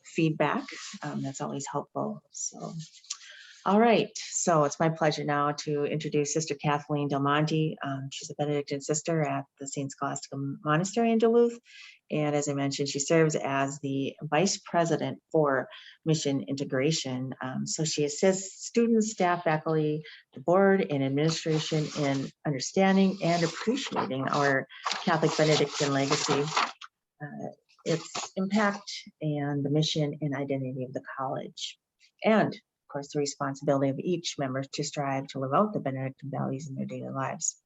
feedback. That's always helpful. So, all right. So it's my pleasure now to introduce Sister Kathleen Del Monte. She's a Benedictine sister at the St. Scholastica Monastery in Duluth. And as I mentioned, she serves as the Vice President for Mission Integration. So she assists students, staff, faculty, the board, and administration in understanding and appreciating our Catholic Benedictine legacy, its impact, and the mission and identity of the college. And of course, the responsibility of each member to strive to live out the Benedictine values in their daily lives.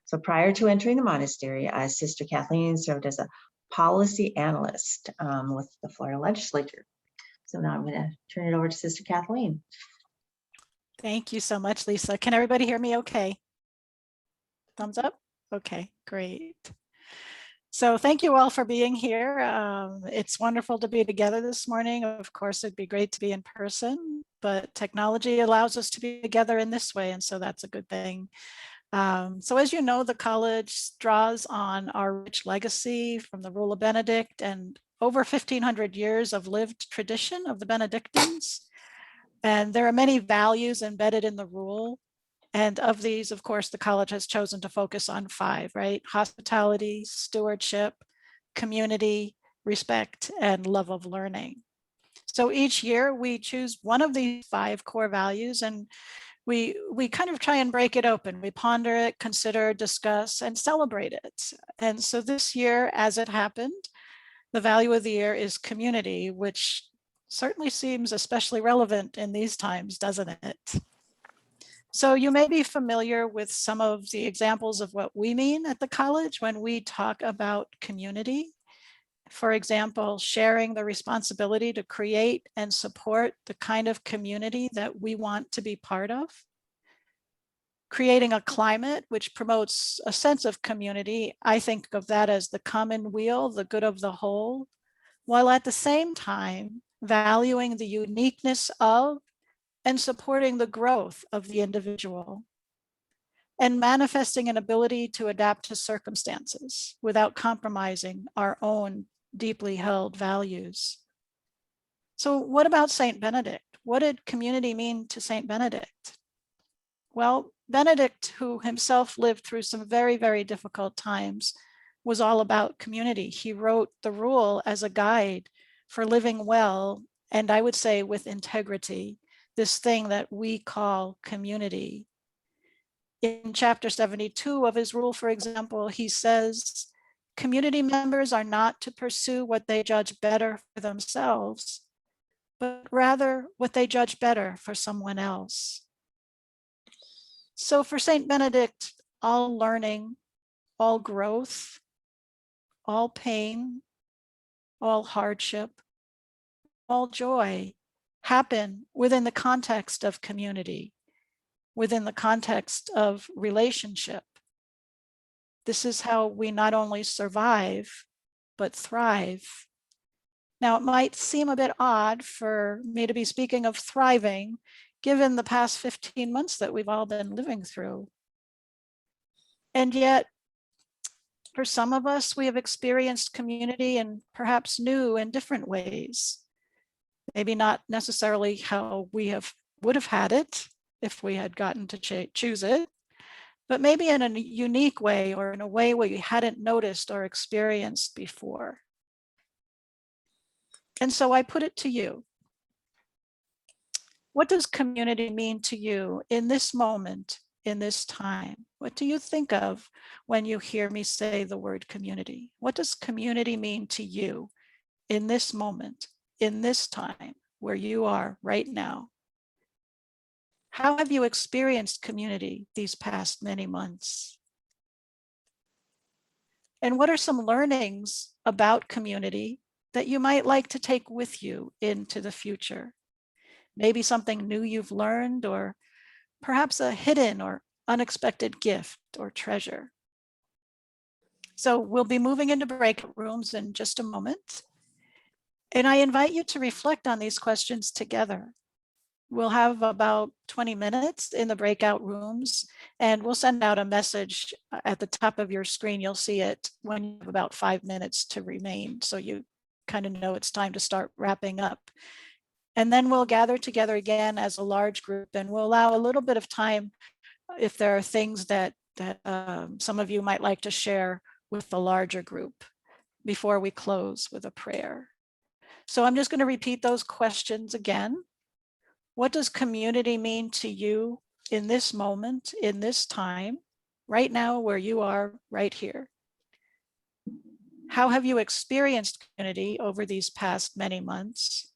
So prior to entering the monastery, Sister Kathleen served as a policy analyst with the Florida legislature. So now I'm going to turn it over to Sister Kathleen. Thank you so much, Lisa. Can everybody hear me okay? Thumbs up? Okay, great. So thank you all for being here. It's wonderful to be together this morning. Of course, it'd be great to be in person, but technology allows us to be together in this way, and so that's a good thing. So as you know, the college draws on our rich legacy from the Rule of Benedict and over 1,500 years of lived tradition of the Benedictines. And there are many values embedded in the rule. And of these, of course, the college has chosen to focus on 5, right? Hospitality, stewardship, community, respect, and love of learning. So each year we choose one of these 5 core values, and we kind of try and break it open. We ponder it, consider, discuss, and celebrate it. And so this year, as it happened, the value of the year is community, which certainly seems especially relevant in these times, doesn't it? So you may be familiar with some of the examples of what we mean at the college when we talk about community. For example, sharing the responsibility to create and support the kind of community that we want to be part of. Creating a climate which promotes a sense of community. I think of that as the common weal, the good of the whole, while at the same time valuing the uniqueness of and supporting the growth of the individual, and manifesting an ability to adapt to circumstances without compromising our own deeply held values. So what about Saint Benedict? What did community mean to Saint Benedict? Well, Benedict, who himself lived through some very, very difficult times, was all about community. He wrote the rule as a guide for living well, and I would say with integrity, this thing that we call community. In chapter 72 of his rule, for example, he says, community members are not to pursue what they judge better for themselves, but rather what they judge better for someone else. So for Saint Benedict, all learning, all growth, all pain, all hardship, all joy happen within the context of community, within the context of relationship. This is how we not only survive, but thrive. Now, it might seem a bit odd for me to be speaking of thriving, given the past 15 months that we've all been living through. And yet, for some of us, we have experienced community in perhaps new and different ways. Maybe not necessarily how we would have had it if we had gotten to choose it, but maybe in a unique way or in a way we hadn't noticed or experienced before. And so I put it to you. What does community mean to you in this moment, in this time? What do you think of when you hear me say the word community? What does community mean to you in this moment, in this time where you are right now? How have you experienced community these past many months? And what are some learnings about community that you might like to take with you into the future? Maybe something new you've learned, or perhaps a hidden or unexpected gift or treasure. So we'll be moving into breakout rooms in just a moment. And I invite you to reflect on these questions together. We'll have about 20 minutes in the breakout rooms, and we'll send out a message at the top of your screen. You'll see it when you have about 5 minutes to remain, so you kind of know it's time to start wrapping up. And then we'll gather together again as a large group, and we'll allow a little bit of time if there are things that some of you might like to share with the larger group before we close with a prayer. So I'm just going to repeat those questions again. What does community mean to you in this moment, in this time, right now where you are right here? How have you experienced community over these past many months?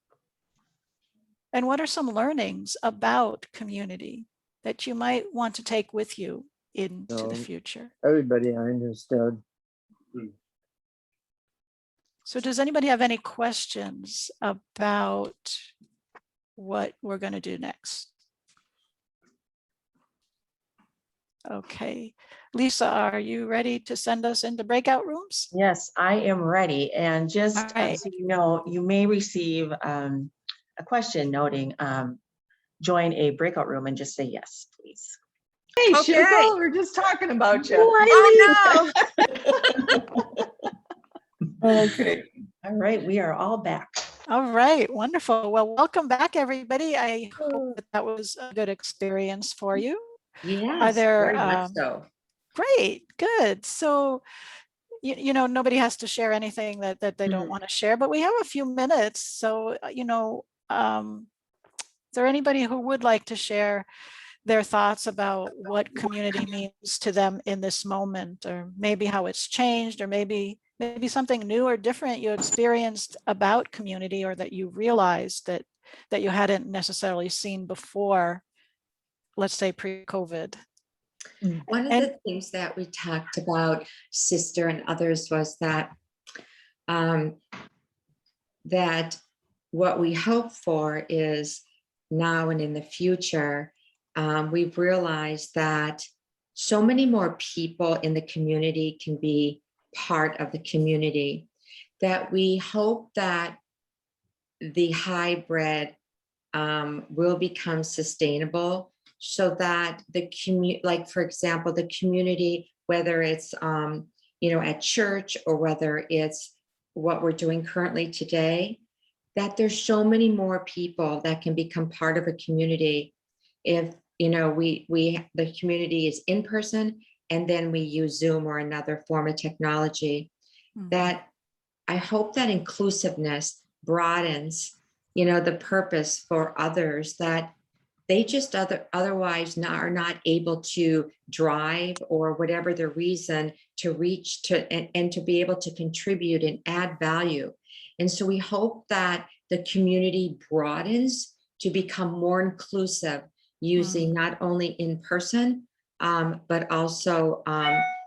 And what are some learnings about community that you might want to take with you into the future? Everybody understood. So does anybody have any questions about what we're going to do next? Okay. Lisa, are you ready to send us into breakout rooms? Yes, I am ready. And just All right. so you know, you may receive a question noting join a breakout room, and just say yes, please. Hey, Okay. Shuko, we're just talking about you. Oh, Okay. All right, we are all back. All right, wonderful. Well, welcome back, everybody. I hope that was a good experience for you. Yes, there, very much so. Great, good. So, you know, nobody has to share anything that they don't want to share, but we have a few minutes. So, you know, is there anybody who would like to share their thoughts about what community means to them in this moment, or maybe how it's changed, or maybe something new or different you experienced about community, or that you realized that you hadn't necessarily seen before, let's say pre-COVID? One of the things that we talked about, Sister and others, was that that what we hope for is now and in the future, we've realized that so many more people in the community can be part of the community, that we hope that the hybrid will become sustainable, so that the community, like for example, the community, whether it's you know, at church, or whether it's what we're doing currently today, that there's so many more people that can become part of a community if, you know, the community is in person, and then we use Zoom or another form of technology. That I hope that inclusiveness broadens, you know, the purpose for others that they just otherwise are not able to drive, or whatever the reason, to reach to and to be able to contribute and add value. And so we hope that the community broadens to become more inclusive, using not only in person, but also,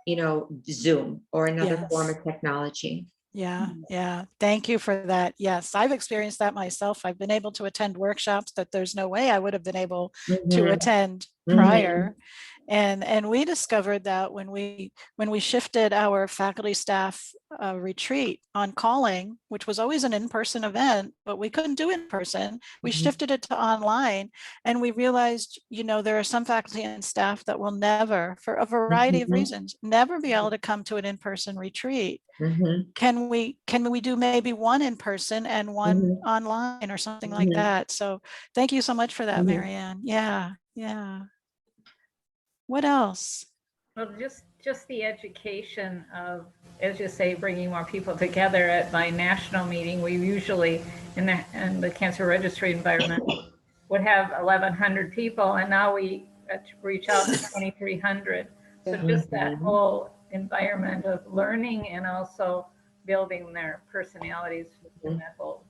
you know, Zoom or another form of technology. Yeah. Thank you for that. Yes, I've experienced that myself. I've been able to attend workshops that there's no way I would have been able to attend prior. And we discovered that when we shifted our faculty staff retreat on calling, which was always an in-person event, but we couldn't do it in person, we shifted it to online, and we realized, you know, there are some faculty and staff that will never, for a variety of reasons, never be able to come to an in-person retreat. Can we do maybe one in person and one online, or something like that? So thank you so much for that, Marianne. Yeah. What else? Well, just the education of, as you say, bringing more people together. At my national meeting, we usually, in the cancer registry environment, would have 1,100 people, and now we reach out to 2,300. So just that whole environment of learning, and also building their personalities in that whole.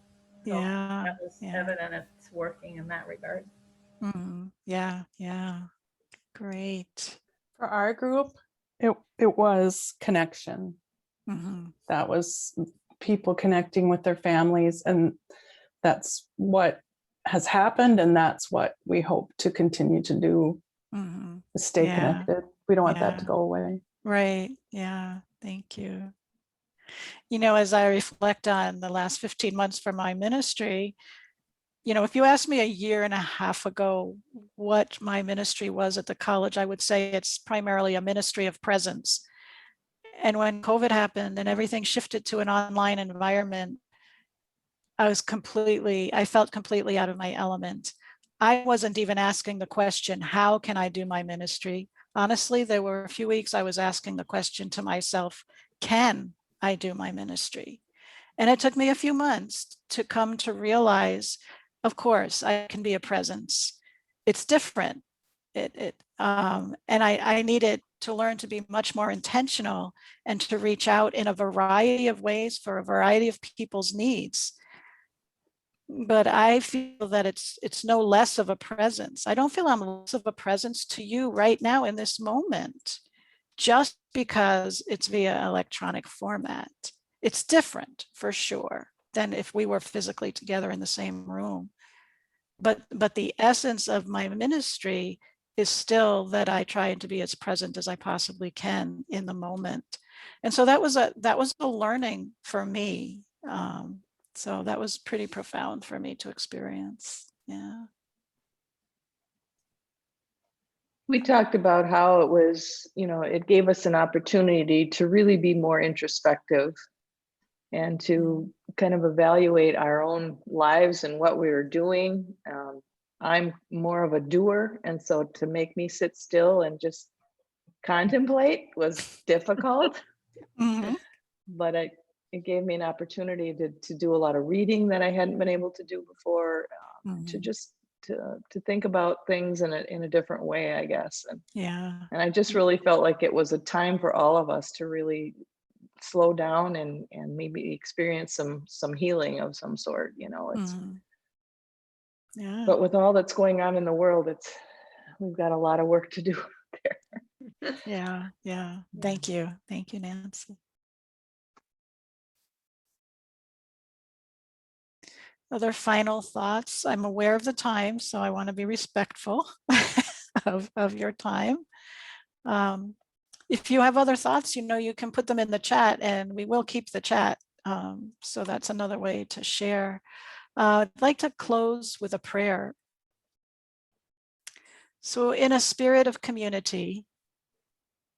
So that was evident it's working in that regard. Yeah. Great. For our group, it was connection. That was people connecting with their families, and that's what has happened, and that's what we hope to continue to do. Stay connected. We don't want that to go away. Right. Yeah. Thank you. You know, as I reflect on the last 15 months for my ministry, you know, if you asked me a year and a half ago what my ministry was at the college, I would say it's primarily a ministry of presence. And when COVID happened and everything shifted to an online environment, I felt completely out of my element. I wasn't even asking the question, how can I do my ministry? Honestly, there were a few weeks I was asking the question to myself, can I do my ministry? And it took me a few months to come to realize, of course, I can be a presence. It's different. And I needed to learn to be much more intentional and to reach out in a variety of ways for a variety of people's needs. But I feel that it's no less of a presence. I don't feel I'm less of a presence to you right now in this moment, just because it's via electronic format. It's different for sure than if we were physically together in the same room. But the essence of my ministry is still that I try to be as present as I possibly can in the moment. And so that was a learning for me. So that was pretty profound for me to experience. Yeah. We talked about how it was, it gave us an opportunity to really be more introspective and to kind of evaluate our own lives and what we were doing. I'm more of a doer, and so to make me sit still and just contemplate was difficult. Mm-hmm. But it gave me an opportunity to do a lot of reading that I hadn't been able to do before, to just to think about things in a different way, I guess. And I just really felt like it was a time for all of us to really slow down and maybe experience some healing of some sort. Yeah. But with all that's going on in the world, we've got a lot of work to do there. Yeah. Thank you, Nancy. Other final thoughts? I'm aware of the time, so I want to be respectful of your time. If you have other thoughts, you can put them in the chat, and we will keep the chat. So that's another way to share. I'd like to close with a prayer. So in a spirit of community,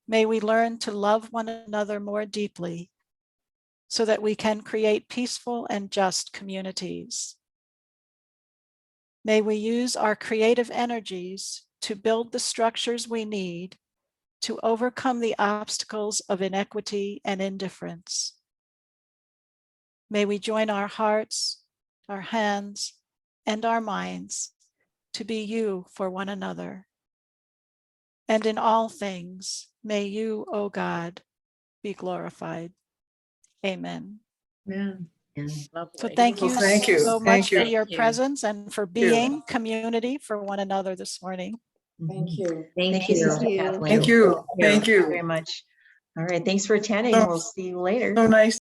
may we learn to love one another more deeply so that we can create peaceful and just communities. May we use our creative energies to build the structures we need to overcome the obstacles of inequity and indifference. May we join our hearts, our hands, and our minds to be you for one another. And in all things, may you, O God, be glorified. Amen. Yeah. So thank you so much for your Thank you. presence and for being community for one another this morning. Thank you. Thank Thank you, Sister you. Kathleen. Thank you. Very much. All right. Thanks for attending. We'll see you later. So nice